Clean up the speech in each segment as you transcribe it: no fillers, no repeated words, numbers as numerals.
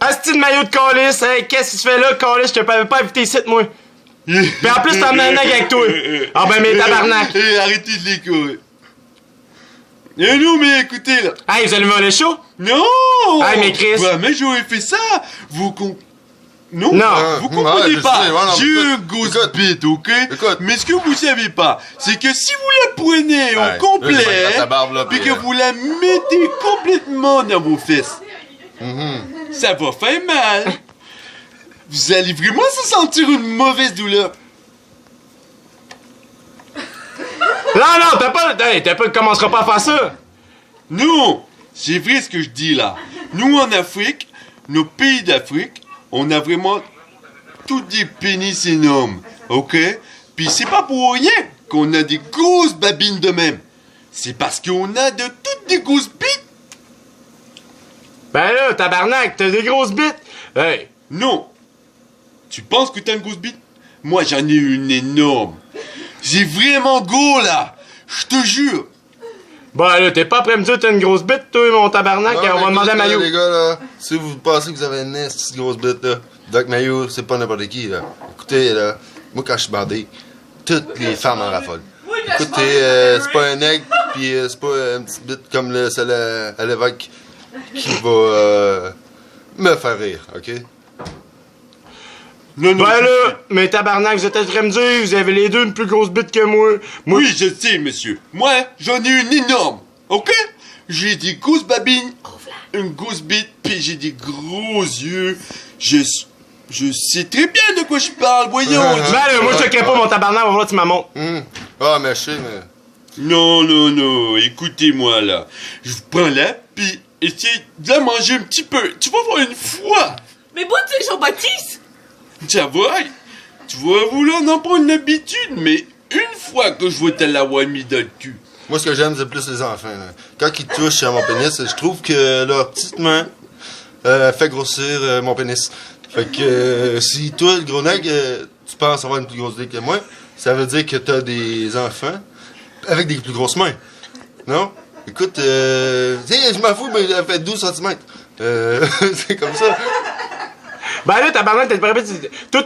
Asti de maillot de calice, hey, qu'est-ce que tu fais là, calice? Je te peux pas inviter ici, moi. Pis en plus, t'as emmené un nègre avec toi. Ah ben, mais tabarnak. Arrêtez de l'écouter. Non, mais écoutez, là. Hey, vous allez me voler chaud? Non! Hey, mais Chris. Ouais, mais j'aurais fait ça. Vous Non, Non. vous comprenez pas. J'ai un écoute, ghost bit, ok? écoute. Mais ce que vous savez pas, c'est que si vous la prenez Ouais, au complet, là, je vais mettre ta barbe, là, puis puis, que vous la mettez complètement dans vos fesses, ça va faire mal. Vous allez vraiment se sentir une mauvaise douleur. Non, t'as pas... Hey, commenceras pas à faire ça. Non, c'est vrai ce que je dis là. Nous en Afrique, nos pays d'Afrique, on a vraiment tous des pénis énormes, ok? Puis c'est pas pour rien qu'on a des grosses babines de même. C'est parce qu'on a de toutes des grosses bites. Ben là, tabarnak, t'as des grosses bites. Hey. Non. Tu penses que t'as une grosse bite? Moi j'en ai une énorme. J'ai vraiment gros là. Je te jure. Ben là, t'es pas après me dire que t'as une grosse bite, toi, mon tabarnak, Non, on va mais demander à écoute, Maillot. les gars, là, si vous pensez que vous avez une petite grosse bite, là, Doc Maillot, c'est pas n'importe qui, là. Écoutez, là, moi, quand je suis bandé, toutes les femmes en raffolent. Écoutez, c'est pas un aigle, pis c'est pas une petite bite comme celle à l'évêque qui va me faire rire, OK? Non, Ben là, mais tabarnak, vous êtes en train de me dire, vous avez les deux une plus grosse bite que moi. Oui, je sais, monsieur. Moi, j'en ai une énorme, ok? J'ai des grosses babines, une grosse bite, puis j'ai des gros yeux. Je sais très bien de quoi je parle, voyons. Ben là, moi, je te crée pas, mon tabarnak, on va voir tu m'as monté. Ah, mais je sais, mais... Non, écoutez-moi, là. Je vous prends là, puis essayez de la manger un petit peu. Tu vas voir une fois. Mais bon, tu sais, Jean-Baptiste! Ça va? Tu vas vouloir en prendre une habitude, mais une fois que je vais te l'avoir mis dans le cul. Moi, ce que j'aime, c'est plus les enfants, là. Quand ils touchent à mon pénis, je trouve que leur petite main fait grossir mon pénis. Fait que si toi, le gros nègre, tu penses avoir une plus grosse dick que moi, ça veut dire que t'as des enfants avec des plus grosses mains. Non? Écoute, je m'en fous, mais elle fait 12 cm. C'est comme ça. Ben là, tabarnak, t'es pas prêt. Toi,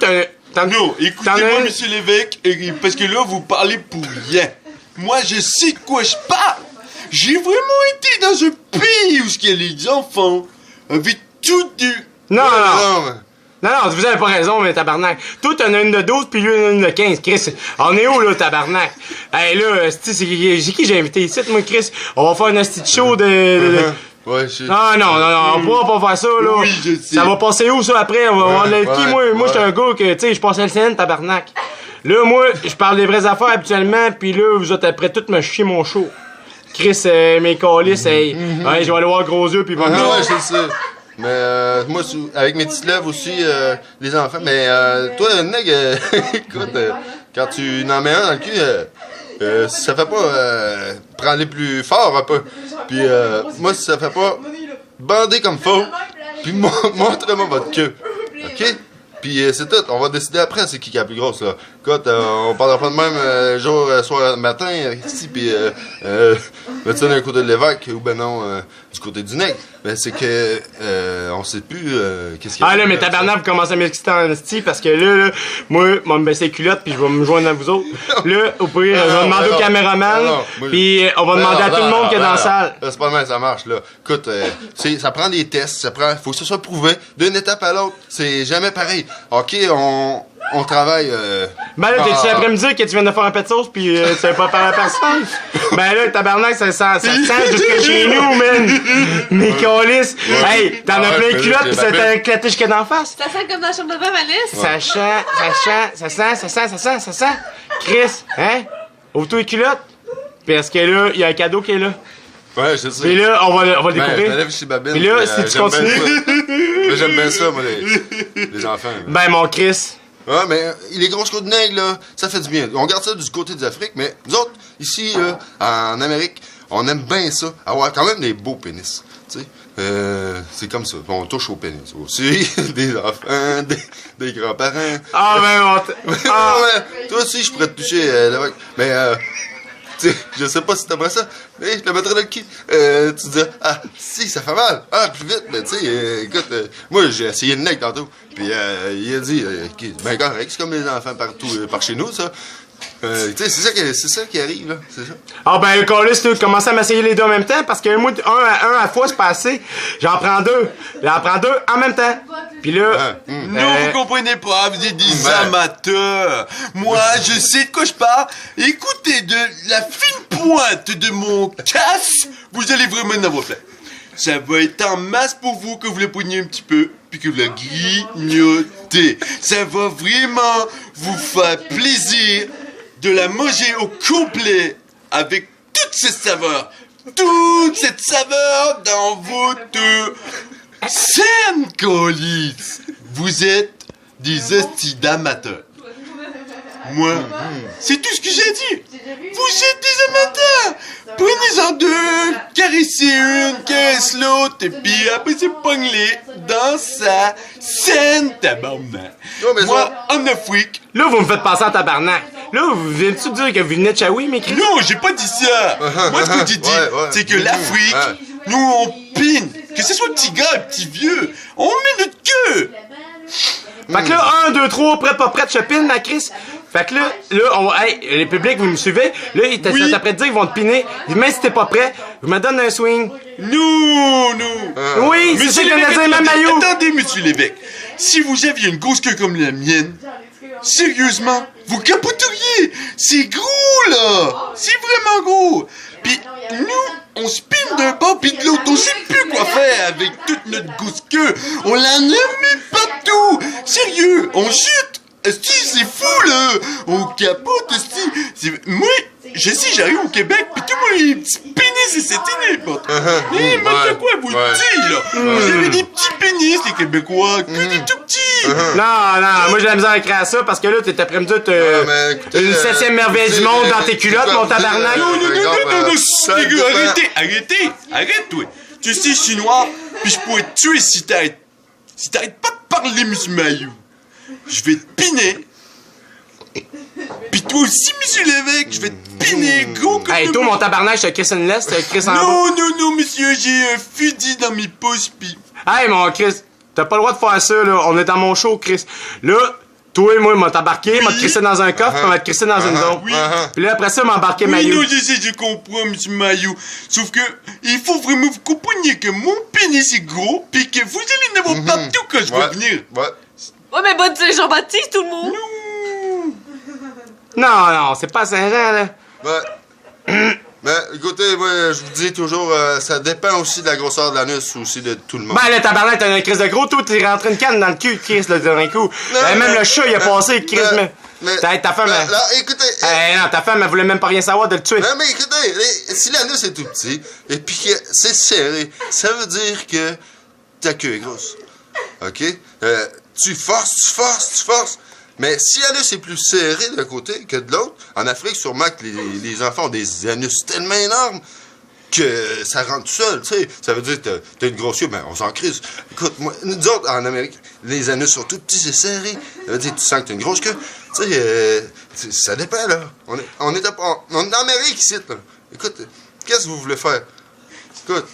Non, écoutez-moi, monsieur l'évêque, parce que là, vous parlez pour rien. Moi, je sais de quoi je parle. J'ai vraiment été dans un pays où il y a les enfants avec tout du... Non, mais... Non, vous avez pas raison, mais tabarnak. Toi, t'en as une de 12, puis lui, en a une de 15. Chris, on est où, là, tabarnak? Hey, là, c'est qui j'ai invité ici, moi, Chris? On va faire un asti de show de... Ouais, je sais. Non, on pourra pas faire ça, là. Oui, je sais. Ça va passer où, ça, après? On va voir le qui, moi? Moi, ouais. j'étais un gars que, tu sais, je passe le scène, tabarnak. Là, moi, je parle des vraies affaires habituellement, puis là, vous êtes après tout me chier mon show. Chris, mes calices, hey, ouais, je vais aller voir gros yeux, puis Ouais, je sais. Mais moi, avec mes petites lèvres aussi, les enfants. Mais toi, nègre, écoute, quand tu en mets un dans le cul, si ça fait pas prends-les plus fort un peu. Puis moi, si ça fait pas bander comme faut, puis montrez-moi votre queue. OK? Puis c'est tout. On va décider après c'est qui est la plus grosse, là. Écoute, on parlera pas de même jour, soir, matin, ici, puis mettre ça d'un côté de l'évêque, ou ben non, du côté du nègre. Mais c'est que, on sait plus, qu'est-ce qu'il y a. Ah là, mais tabarnak, vous commencez à m'exciter en esti, parce que là, moi, je vais me baisser les culottes, puis je vais me joindre à vous autres. Là, au pire, je vais demander au caméraman, puis on va demander à tout le monde qui est dans la salle. C'est pas mal, ça marche, là. Écoute, ça prend des tests, faut que ça soit prouvé d'une étape à l'autre. C'est jamais pareil. OK, on travaille... Ben là, t'es-tu après me dire que tu viens de faire un pet de sauce pis tu veux pas parler à personne? Ben là, tabarnak, ça sent jusque chez nous, man! Mes calices! Hey, t'en as plein les culottes pis ça t'a éclaté jusque d'en face? Ça sent comme dans la chambre de bain, Malice? Ça sent. Chris, hein? Ouvre-toi les culottes. Parce que là, il y a un cadeau qui est là. Ouais, je sais. Pis là, on va le Je me découvrir. lève chez Babine. Pis là, si tu continues... J'aime bien ça, moi, les enfants. Là. Ben, mon Chris. Ouais, mais les grosses côtes de nègre, là, ça fait du bien. On garde ça du côté des Afriques, mais nous autres, ici, en Amérique, on aime bien ça. Avoir quand même des beaux pénis. Tu sais, c'est comme ça. On touche au pénis aussi. Des enfants, des grands-parents. Ah, ben, Ouais, toi aussi, je pourrais te toucher, mais tu sais, je sais pas si t'aimerais ça, mais je le mettrais dans le cul. Tu dis, ah, si, ça fait mal. Ah, plus vite, mais tu sais, écoute, moi, j'ai essayé le nec tantôt. Puis il a dit, ben correct, c'est comme les enfants partout, par chez nous, ça. Tu sais, c'est ça qui arrive, là, c'est ça. Ah ben, Colis, tu commences à m'essayer les deux en même temps, parce que moi, un à la fois, c'est pas assez. J'en prends deux. J'en prends deux en même temps. Puis là... Non, vous comprenez pas, vous êtes des amateurs. Moi, je sais de quoi je parle. Écoutez, de la fine pointe de mon casse, vous allez vraiment en avoir plein. Ça va être en masse pour vous que vous le preniez un petit peu, puis que vous le grignotez. Ça va vraiment vous faire plaisir de la manger au complet avec toute cette saveur dans votre scène, colis. Vous êtes des hosties d'amateurs. Moi, c'est tout ce que j'ai dit. Vous êtes des amateurs. Prenez-en deux, caressez une, caresse l'autre, et puis après c'est pogne-les dans sa scène, tabarnak. Moi, en Afrique... Là, vous me faites passer en tabarnak. Là, vous venez-tu dire que vous venez de Chaoui, mes cris? Non, j'ai pas dit ça. Moi, ce que j'ai dit, c'est que l'Afrique, nous, on pine. Que ce soit petit gars, petit vieux, on met notre queue. Fait que là, 1, 2, 3, prêt, pas prêt, je pine, la Chris. Fait que là, hey, les publics, vous me suivez? Là, ils t'ont après de dire qu'ils vont te piner. Même si t'es pas prêt, je me donne un swing. Non. Oui, c'est ça qu'on a dit, même maillot. Attendez, monsieur l'évêque. Si vous aviez une grosse queue comme la mienne, sérieusement, vous capoteriez. C'est gros, là. C'est vraiment gros. Puis nous, on spin d'un bord puis de l'autre. On sait plus quoi faire avec toute notre grosse queue. On l'en a mis partout. Sérieux, on chute. Esti, c'est fou, là! On capote, esti! Moi, je sais, j'arrive au Québec, pis tout le monde, les petits pénis, et c'était n'importe quoi! N'importe quoi, vous le dites, là! Vous avez des petits pénis, les Québécois, que des tout petits! Non, moi j'ai la misère à écrire ça, parce que là, t'es après-midi, une 7e merveille du monde dans tes culottes, mon tabarnak! Non, arrête, toi! Tu sais, je suis noir, pis je pourrais te tuer si t'arrêtes pas de parler, monsieur Maillot! Je vais te piner. Pis toi aussi, monsieur l'évêque, je vais te piner, gros comme... Hey, toi, mon tabarnak, je te crisse une laisse, je te crisse en bas. Non, monsieur, j'ai un fusil dans mes poches, pis... Hey, mon Chris, t'as pas le droit de faire ça, là. On est dans mon show, Chris. Là, toi et moi, m'a t'embarqué, m'a te crissé dans un coffre, m'a te crissé dans une zone. Puis là, après ça, m'a embarqué Maillot. Non, je comprends, monsieur Maillot. Sauf que, il faut vraiment vous compreniez que mon pénis est gros, pis que vous allez en avoir partout quand je vais venir. Ouais, mais bonne dire Jean-Baptiste, tout le monde! Non, c'est pas Saint-Jean, là. Mais écoutez, moi, je vous dis toujours, ça dépend aussi de la grosseur de l'anus, aussi de tout le monde. Ben, le tabarnak, t'as une crise de gros, toi, t'es rentré une canne dans le cul, Chris, là, d'un coup. Même le chat, il a passé, Chris, mais ta femme, écoutez... non, ta femme, elle voulait même pas rien savoir de le tuer. Non, mais écoutez, si l'anus est tout petit, et puis que c'est serré, ça veut dire que ta queue est grosse. OK? Tu forces. Mais si l'anus est plus serré d'un côté que de l'autre, en Afrique, sûrement que les enfants ont des anus tellement énormes que ça rentre tout seul, tu sais. Ça veut dire que t'as une grosse queue, ben on s'en crise. Écoute, moi, nous autres, en Amérique, les anus sont tout petits, c'est serré. Ça veut dire que tu sens que t'as une grosse queue. Tu sais, ça dépend, là. On est en Amérique ici, là. Écoute, qu'est-ce que vous voulez faire? Écoute.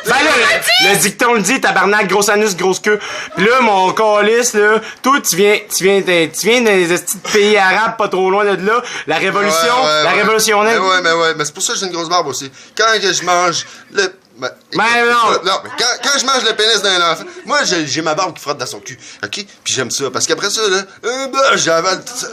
Ben là, le dicton le dit, tabarnak, gros anus, grosse queue. Pis là, mon calice, là, toi, tu viens des pays arabes pas trop loin de là. La révolution, révolutionnaire. Mais c'est pour ça que j'ai une grosse barbe aussi. Quand je mange le... Non, mais quand je mange le pénis d'un enfant, moi, j'ai ma barbe qui frotte dans son cul, OK? Puis j'aime ça, parce qu'après ça, là, j'avale tout ça.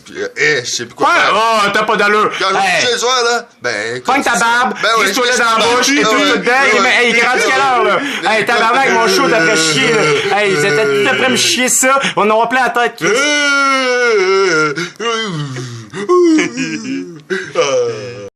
Je sais plus quoi faire. Oh, t'as pas d'allure. Quand je vais coucher le soir, là, ben... Pogne ta barbe, glisse-toi là dans la bouche, et tout dedans, hey, il est rendu quelle heure, là? Hey, tabarnak, mon show d'après chier, là. Hey, ils étaient tout après me chier ça, on aura plein la tête, Chris.